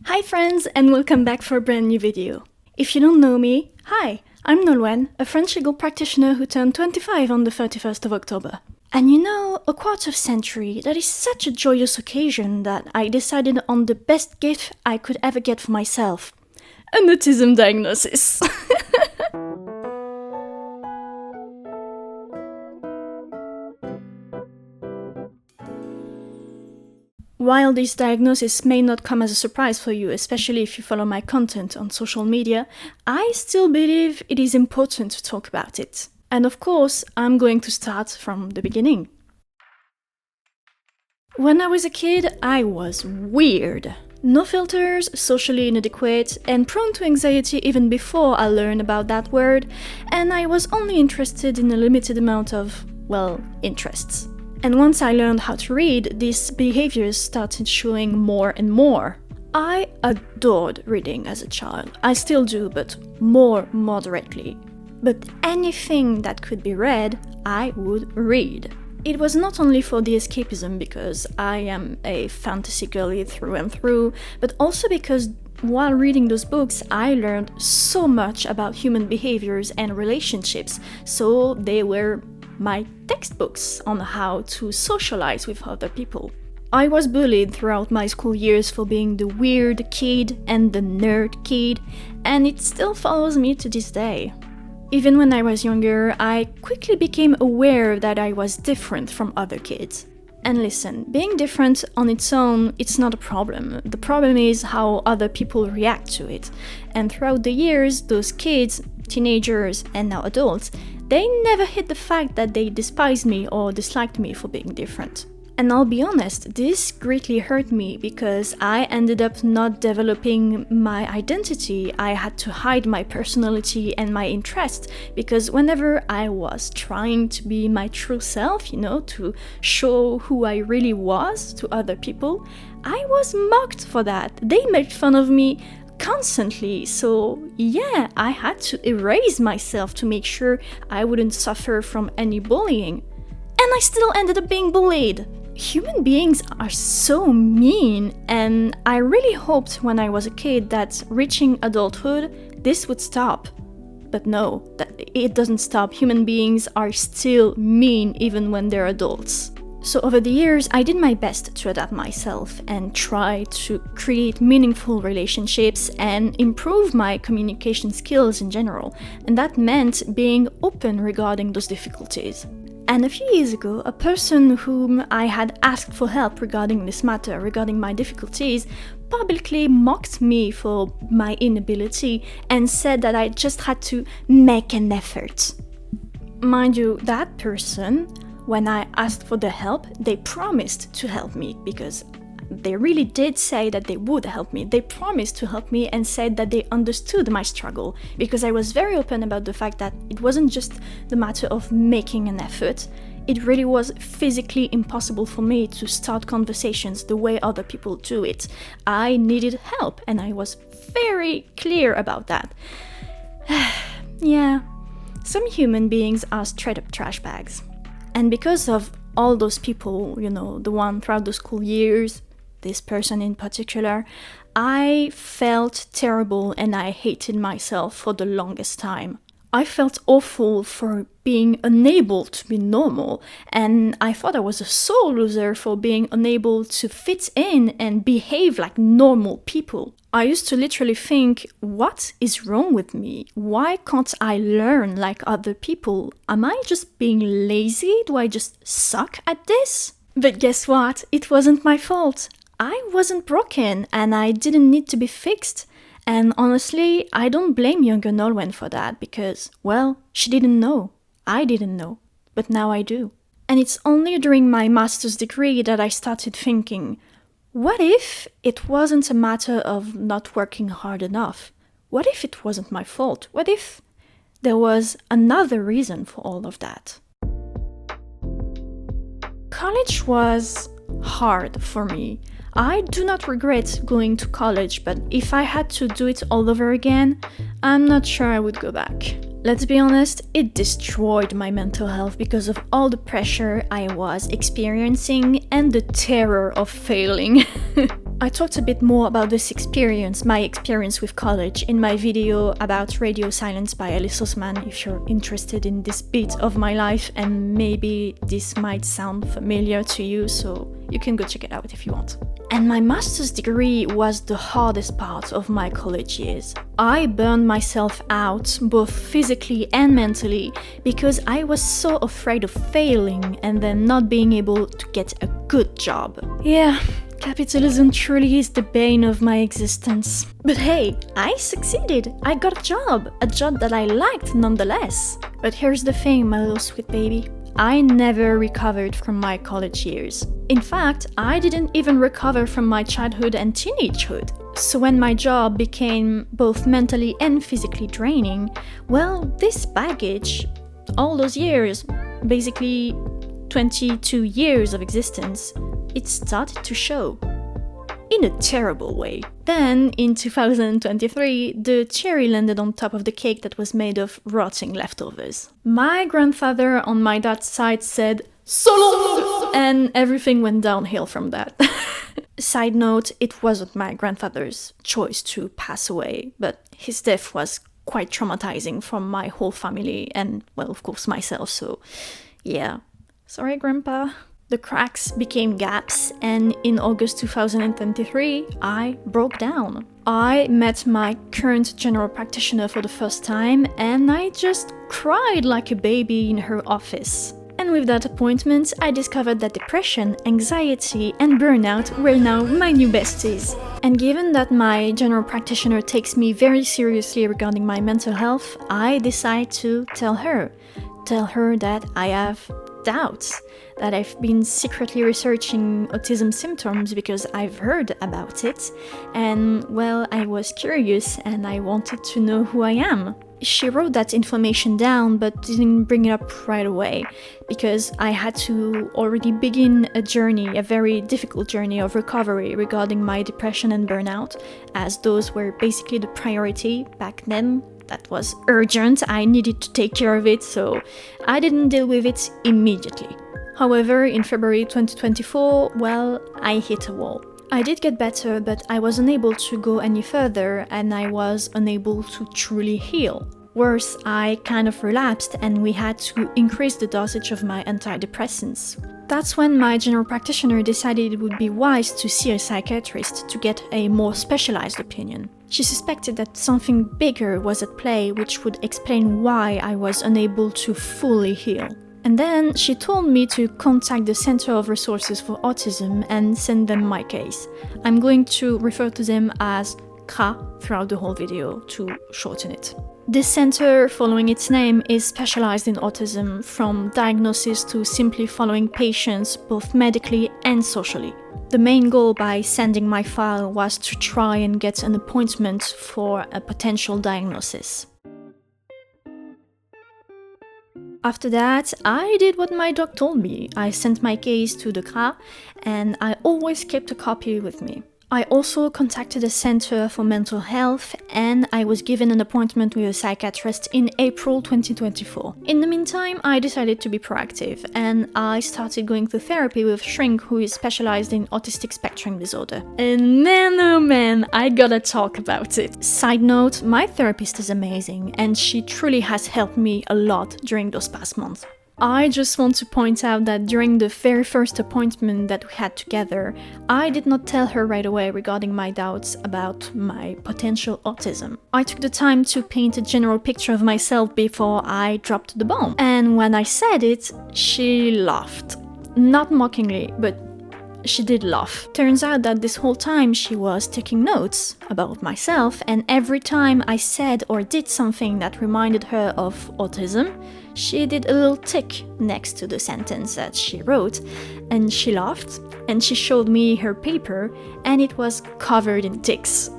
Hi friends, and welcome back for a brand new video. If you don't know me, hi, I'm Nolwenn, a French legal practitioner who turned 25 on the 31st of October. And you know, a quarter century, that is such a joyous occasion that I decided on the best gift I could ever get for myself. An autism diagnosis. While this diagnosis may not come as a surprise for you, especially if you follow my content on social media, I still believe it is important to talk about it. And of course, I'm going to start from the beginning. When I was a kid, I was weird. No filters, socially inadequate, and prone to anxiety even before I learned about that word, and I was only interested in a limited amount of, interests. And once I learned how to read, these behaviors started showing more and more. I adored reading as a child. I still do, but more moderately. But anything that could be read, I would read. It was not only for the escapism, because I am a fantasy girly through and through, but also because while reading those books, I learned so much about human behaviors and relationships, so they were my textbooks on how to socialize with other people. I was bullied throughout my school years for being the weird kid and the nerd kid, and it still follows me to this day. Even when I was younger, I quickly became aware that I was different from other kids. And listen, being different on its own, it's not a problem. The problem is how other people react to it. And throughout the years, those kids, teenagers, and now adults, they never hid the fact that they despised me or disliked me for being different. And I'll be honest, this greatly hurt me because I ended up not developing my identity. I had to hide my personality and my interests because whenever I was trying to be my true self, to show who I really was to other people, I was mocked for that. They made fun of me constantly, so yeah, I had to erase myself to make sure I wouldn't suffer from any bullying. And I still ended up being bullied. Human beings are so mean, and I really hoped when I was a kid that reaching adulthood, this would stop. But no, it doesn't stop. Human beings are still mean even when they're adults. So over the years, I did my best to adapt myself and try to create meaningful relationships and improve my communication skills in general. And that meant being open regarding those difficulties. And a few years ago, a person whom I had asked for help regarding this matter, regarding my difficulties, publicly mocked me for my inability and said that I just had to make an effort. Mind you, that person, when I asked for the help, they promised to help me because they really did say that they would help me. They promised to help me and said that they understood my struggle because I was very open about the fact that it wasn't just the matter of making an effort. It really was physically impossible for me to start conversations the way other people do it. I needed help and I was very clear about that. Yeah, some human beings are straight up trash bags. And because of all those people, the one throughout the school years, this person in particular, I felt terrible and I hated myself for the longest time. I felt awful for being unable to be normal, and I thought I was a sore loser for being unable to fit in and behave like normal people. I used to literally think, what is wrong with me? Why can't I learn like other people? Am I just being lazy? Do I just suck at this? But guess what? It wasn't my fault. I wasn't broken and I didn't need to be fixed. And honestly, I don't blame younger Nolwenn for that because, she didn't know. I didn't know. But now I do. And it's only during my master's degree that I started thinking, what if it wasn't a matter of not working hard enough? What if it wasn't my fault? What if there was another reason for all of that? College was hard for me. I do not regret going to college, but if I had to do it all over again, I'm not sure I would go back. Let's be honest, it destroyed my mental health because of all the pressure I was experiencing and the terror of failing. I talked a bit more about this experience, my experience with college, in my video about Radio Silence by Alice Osman if you're interested in this bit of my life, and maybe this might sound familiar to you, so you can go check it out if you want. And my master's degree was the hardest part of my college years. I burned myself out, both physically and mentally, because I was so afraid of failing and then not being able to get a good job. Yeah, capitalism truly is the bane of my existence. But hey, I succeeded! I got a job that I liked nonetheless. But here's the thing, my little sweet baby. I never recovered from my college years. In fact, I didn't even recover from my childhood and teenagehood. So when my job became both mentally and physically draining, well, this baggage, all those years, basically 22 years of existence, it started to show. In a terrible way. Then, in 2023, the cherry landed on top of the cake that was made of rotting leftovers. My grandfather on my dad's side said, "Solo!" and everything went downhill from that. Side note, it wasn't my grandfather's choice to pass away, but his death was quite traumatizing for my whole family and, well, of course, myself, so yeah. Sorry, Grandpa. The cracks became gaps, and in August 2023, I broke down. I met my current general practitioner for the first time, and I just cried like a baby in her office. And with that appointment, I discovered that depression, anxiety, and burnout were now my new besties. And given that my general practitioner takes me very seriously regarding my mental health, I decide to tell her that I have doubts, that I've been secretly researching autism symptoms because I've heard about it, and well, I was curious and I wanted to know who I am. She wrote that information down but didn't bring it up right away because I had to already begin a journey, a very difficult journey of recovery regarding my depression and burnout, as those were basically the priority back then. That was urgent, I needed to take care of it, so I didn't deal with it immediately. However, in February 2024, well, I hit a wall. I did get better, but I was unable to go any further and I was unable to truly heal. Worse, I kind of relapsed and we had to increase the dosage of my antidepressants. That's when my general practitioner decided it would be wise to see a psychiatrist to get a more specialized opinion. She suspected that something bigger was at play, which would explain why I was unable to fully heal. And then she told me to contact the Center of Resources for Autism and send them my case. I'm going to refer to them as CRA throughout the whole video to shorten it. This center, following its name, is specialized in autism, from diagnosis to simply following patients both medically and socially. The main goal by sending my file was to try and get an appointment for a potential diagnosis. After that, I did what my doc told me. I sent my case to the CRA and I always kept a copy with me. I also contacted a center for mental health and I was given an appointment with a psychiatrist in April 2024. In the meantime, I decided to be proactive and I started going to therapy with a shrink who is specialized in autistic spectrum disorder. And man, oh man, I gotta talk about it. Side note, my therapist is amazing and she truly has helped me a lot during those past months. I just want to point out that during the very first appointment that we had together, I did not tell her right away regarding my doubts about my potential autism. I took the time to paint a general picture of myself before I dropped the bomb. And when I said it, she laughed. Not mockingly, but she did laugh. Turns out that this whole time she was taking notes about myself, and every time I said or did something that reminded her of autism, she did a little tick next to the sentence that she wrote, and she laughed, and she showed me her paper, and it was covered in ticks.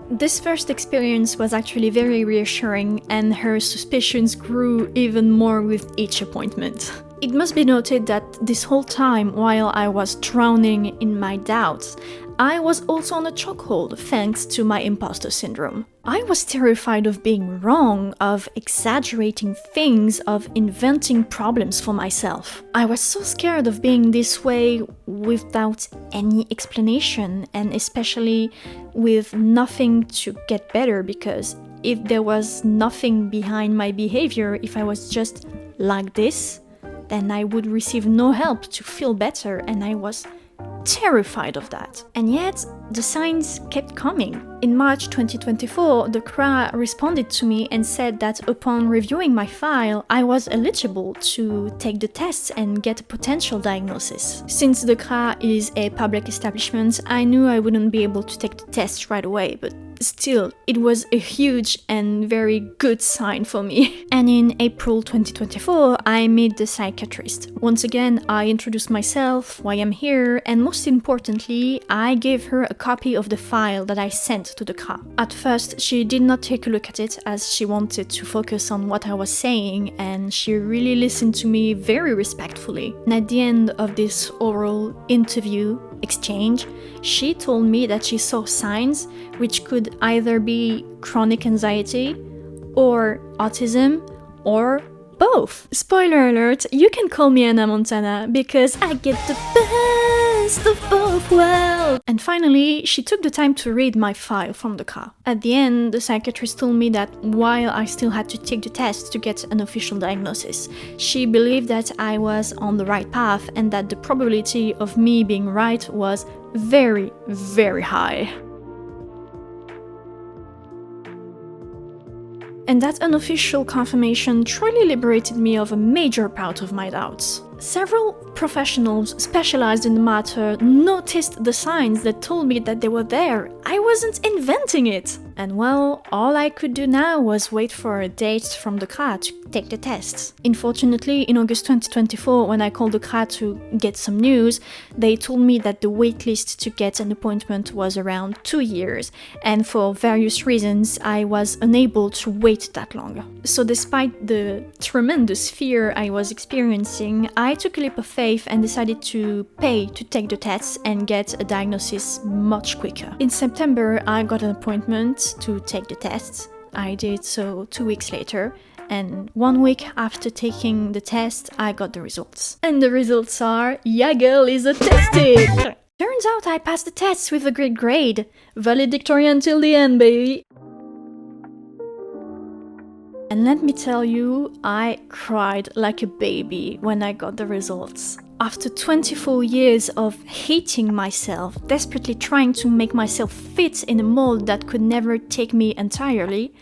This first experience was actually very reassuring, and her suspicions grew even more with each appointment. It must be noted that this whole time, while I was drowning in my doubts, I was also on a chokehold thanks to my imposter syndrome. I was terrified of being wrong, of exaggerating things, of inventing problems for myself. I was so scared of being this way without any explanation, and especially with nothing to get better, because if there was nothing behind my behavior, if I was just like this, then I would receive no help to feel better, and I was terrified of that. And yet, the signs kept coming. In March 2024, the CRA responded to me and said that upon reviewing my file, I was eligible to take the tests and get a potential diagnosis. Since the CRA is a public establishment, I knew I wouldn't be able to take the test right away, but still, it was a huge and very good sign for me. And in April 2024, I met the psychiatrist. Once again, I introduced myself, why I'm here, and most importantly, I gave her a copy of the file that I sent to the CRA. At first, she did not take a look at it as she wanted to focus on what I was saying, and she really listened to me very respectfully. And at the end of this oral interview exchange, she told me that she saw signs which could either be chronic anxiety or autism or both. Spoiler alert, you can call me Anna Montana because I get the best of both worlds. And finally, she took the time to read my file from the car. At the end, the psychiatrist told me that while I still had to take the test to get an official diagnosis, she believed that I was on the right path and that the probability of me being right was very, very high. And that unofficial confirmation truly liberated me of a major part of my doubts. Several professionals specialized in the matter noticed the signs that told me that they were there. I wasn't inventing it! And well, all I could do now was wait for a date from the CRA to take the tests. Unfortunately, in August 2024, when I called the CRA to get some news, they told me that the waitlist to get an appointment was around 2 years, and for various reasons, I was unable to wait that long. So despite the tremendous fear I was experiencing, I took a leap of faith and decided to pay to take the tests and get a diagnosis much quicker. In September, I got an appointment to take the tests. I did so 2 weeks later, and 1 week after taking the test, I got the results. And the results are, yeah girl is autistic! Turns out I passed the tests with a great grade. Valedictorian till the end, baby! And let me tell you, I cried like a baby when I got the results. After 24 years of hating myself, desperately trying to make myself fit in a mold that could never take me entirely,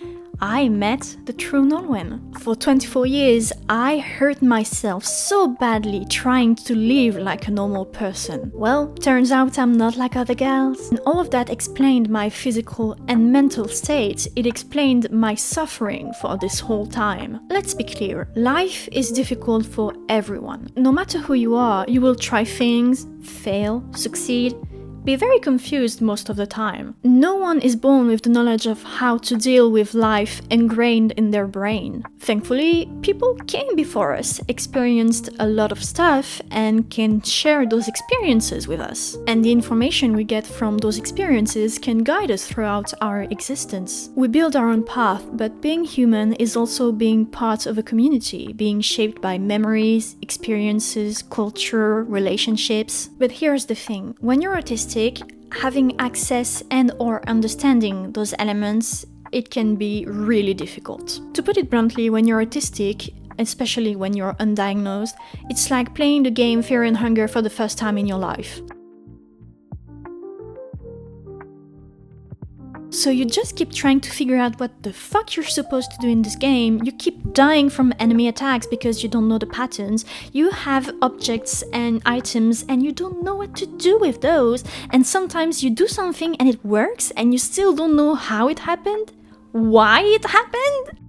I met the true Nolwenn. For 24 years, I hurt myself so badly trying to live like a normal person. Well, turns out I'm not like other girls. And all of that explained my physical and mental state. It explained my suffering for this whole time. Let's be clear, life is difficult for everyone. No matter who you are, you will try things, fail, succeed, be very confused most of the time. No one is born with the knowledge of how to deal with life ingrained in their brain. Thankfully, people came before us, experienced a lot of stuff, and can share those experiences with us. And the information we get from those experiences can guide us throughout our existence. We build our own path, but being human is also being part of a community, being shaped by memories, experiences, culture, relationships. But here's the thing, when you're autistic, having access and or understanding those elements, it can be really difficult. To put it bluntly, when you're autistic, especially when you're undiagnosed, it's like playing the game Fear and Hunger for the first time in your life. So you just keep trying to figure out what the fuck you're supposed to do in this game, you keep dying from enemy attacks because you don't know the patterns, you have objects and items and you don't know what to do with those, and sometimes you do something and it works and you still don't know how it happened, why it happened.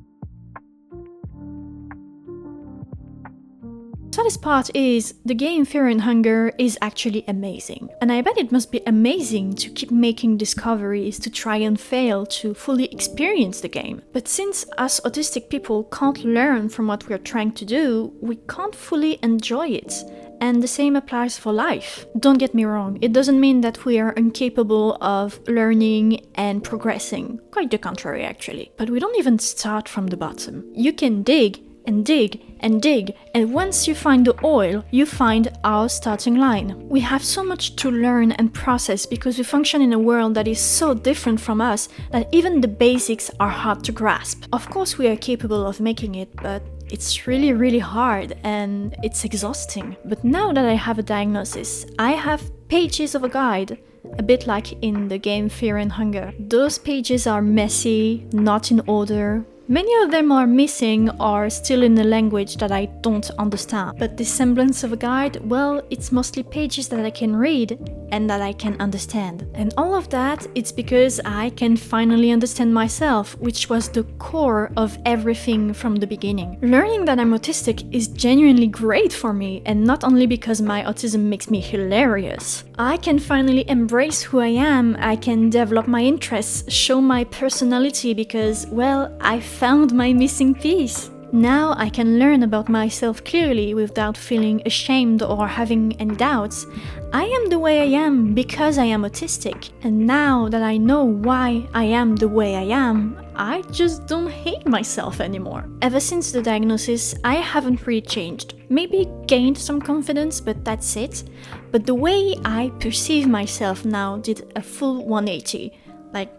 Saddest part is, the game Fear and Hunger is actually amazing. And I bet it must be amazing to keep making discoveries, to try and fail, to fully experience the game. But since us autistic people can't learn from what we're trying to do, we can't fully enjoy it. And the same applies for life. Don't get me wrong, it doesn't mean that we are incapable of learning and progressing. Quite the contrary, actually. But we don't even start from the bottom. You can dig and dig and dig, and once you find the oil, you find our starting line. We have so much to learn and process because we function in a world that is so different from us that even the basics are hard to grasp. Of course, we are capable of making it, but it's really, really hard and it's exhausting. But now that I have a diagnosis, I have pages of a guide, a bit like in the game Fear and Hunger. Those pages are messy, not in order. Many of them are missing or still in a language that I don't understand. But the semblance of a guide, well, it's mostly pages that I can read and that I can understand. And all of that, it's because I can finally understand myself, which was the core of everything from the beginning. Learning that I'm autistic is genuinely great for me, and not only because my autism makes me hilarious. I can finally embrace who I am, I can develop my interests, show my personality because, well, I found my missing piece. Now I can learn about myself clearly without feeling ashamed or having any doubts. I am the way I am because I am autistic, and now that I know why I am the way I am, I just don't hate myself anymore. Ever since the diagnosis, I haven't really changed. Maybe gained some confidence, but that's it. But the way I perceive myself now did a full 180. Like,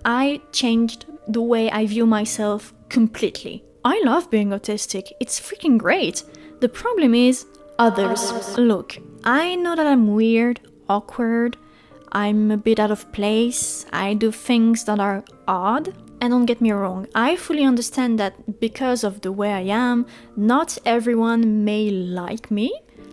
I changed the way I view myself completely. I love being autistic, it's freaking great. The problem is others. Look, I know that I'm weird, awkward, I'm a bit out of place, I do things that are odd. And don't get me wrong, I fully understand that because of the way I am, not everyone may like me.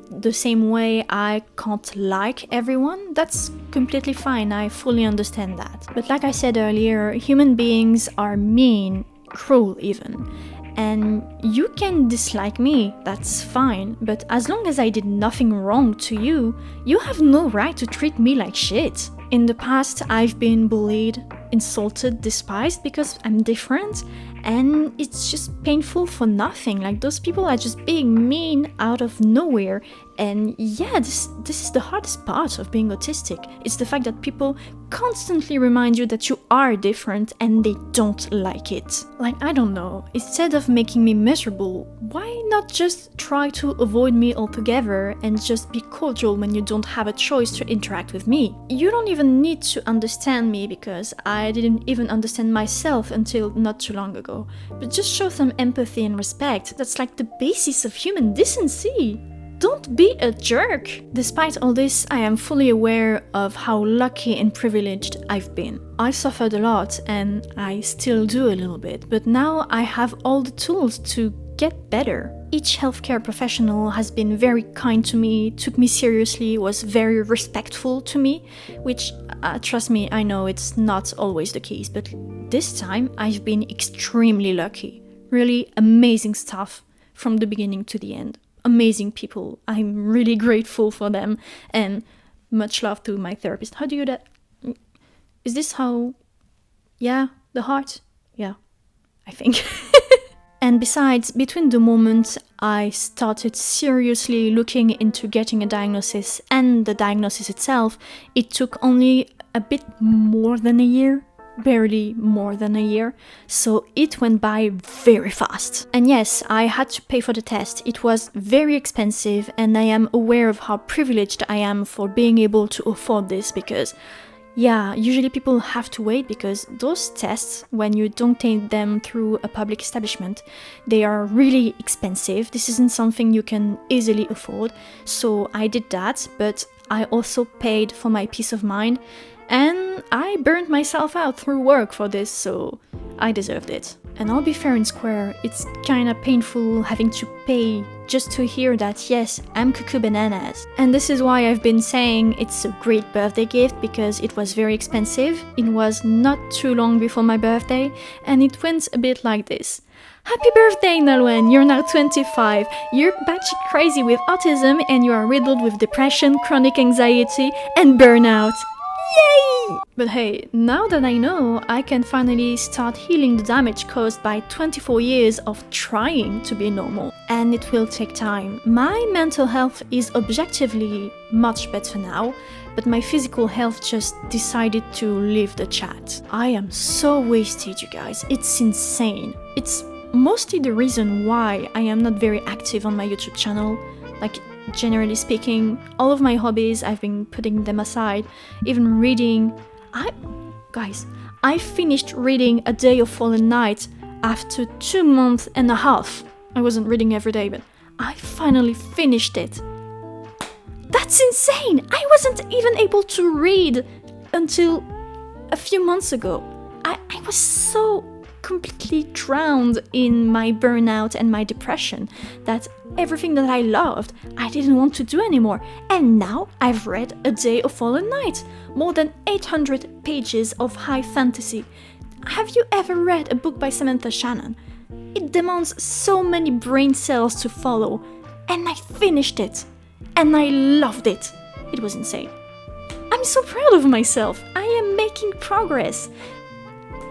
The same way I can't like everyone, that's completely fine, I fully understand that. But like I said earlier, human beings are mean, cruel even. And you can dislike me, that's fine, but as long as I did nothing wrong to you, you have no right to treat me like shit. In the past, I've been bullied, insulted, despised because I'm different, and it's just painful for nothing. Like, those people are just being mean out of nowhere. And yeah, this is the hardest part of being autistic. It's the fact that people constantly remind you that you are different and they don't like it. Like, I don't know, instead of making me miserable, why not just try to avoid me altogether and just be cordial when you don't have a choice to interact with me? You don't even need to understand me because I didn't even understand myself until not too long ago. But just show some empathy and respect. That's like the basis of human decency. Don't be a jerk! Despite all this, I am fully aware of how lucky and privileged I've been. I suffered a lot, and I still do a little bit, but now I have all the tools to get better. Each healthcare professional has been very kind to me, took me seriously, was very respectful to me, which, trust me, I know it's not always the case, but this time I've been extremely lucky. Really amazing stuff from the beginning to the end. Amazing people. I'm really grateful for them, and much love to my therapist. How do you do that? Is this how... Yeah, the heart? Yeah, I think. And besides, between the moment I started seriously looking into getting a diagnosis and the diagnosis itself, it took only a bit more than a year. Barely more than a year, so it went by very fast. And yes, I had to pay for the test. It was very expensive, and I am aware of how privileged I am for being able to afford this because, yeah, usually people have to wait because those tests, when you don't take them through a public establishment, they are really expensive. This isn't something you can easily afford, so I did that, but I also paid for my peace of mind. And I burned myself out through work for this, so I deserved it. And I'll be fair and square, it's kinda painful having to pay just to hear that, yes, I'm cuckoo bananas. And this is why I've been saying it's a great birthday gift, because it was very expensive, it was not too long before my birthday, and it went a bit like this. Happy birthday, Nolwenn! You're now 25. You're batshit crazy with autism, and you are riddled with depression, chronic anxiety, and burnout. Yay! But hey, now that I know, I can finally start healing the damage caused by 24 years of trying to be normal. And it will take time. My mental health is objectively much better now, but my physical health just decided to leave the chat. I am so wasted, you guys. It's insane. It's mostly the reason why I am not very active on my YouTube channel. Like, generally speaking, all of my hobbies, I've been putting them aside. Even reading. I finished reading A Day of Fallen Night after 2.5 months. I wasn't reading every day, but I finally finished it. That's insane! I wasn't even able to read until a few months ago. I was so completely drowned in my burnout and my depression that everything that I loved, I didn't want to do anymore. And now I've read A Day of Fallen Night, more than 800 pages of high fantasy. Have you ever read a book by Samantha Shannon? It demands so many brain cells to follow, and I finished it. And I loved it. It was insane. I'm so proud of myself. I am making progress.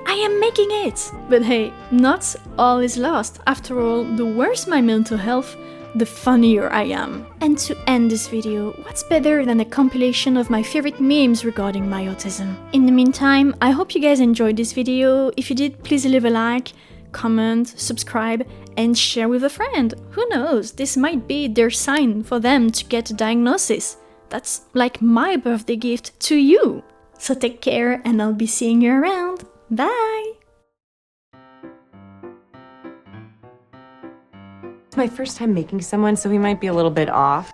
I am making it! But hey, not all is lost. After all, the worse my mental health, the funnier I am. And to end this video, what's better than a compilation of my favorite memes regarding my autism? In the meantime, I hope you guys enjoyed this video. If you did, please leave a like, comment, subscribe, and share with a friend. Who knows, this might be their sign for them to get a diagnosis. That's like my birthday gift to you. So take care, and I'll be seeing you around. Bye! It's my first time making someone, so he might be a little bit off.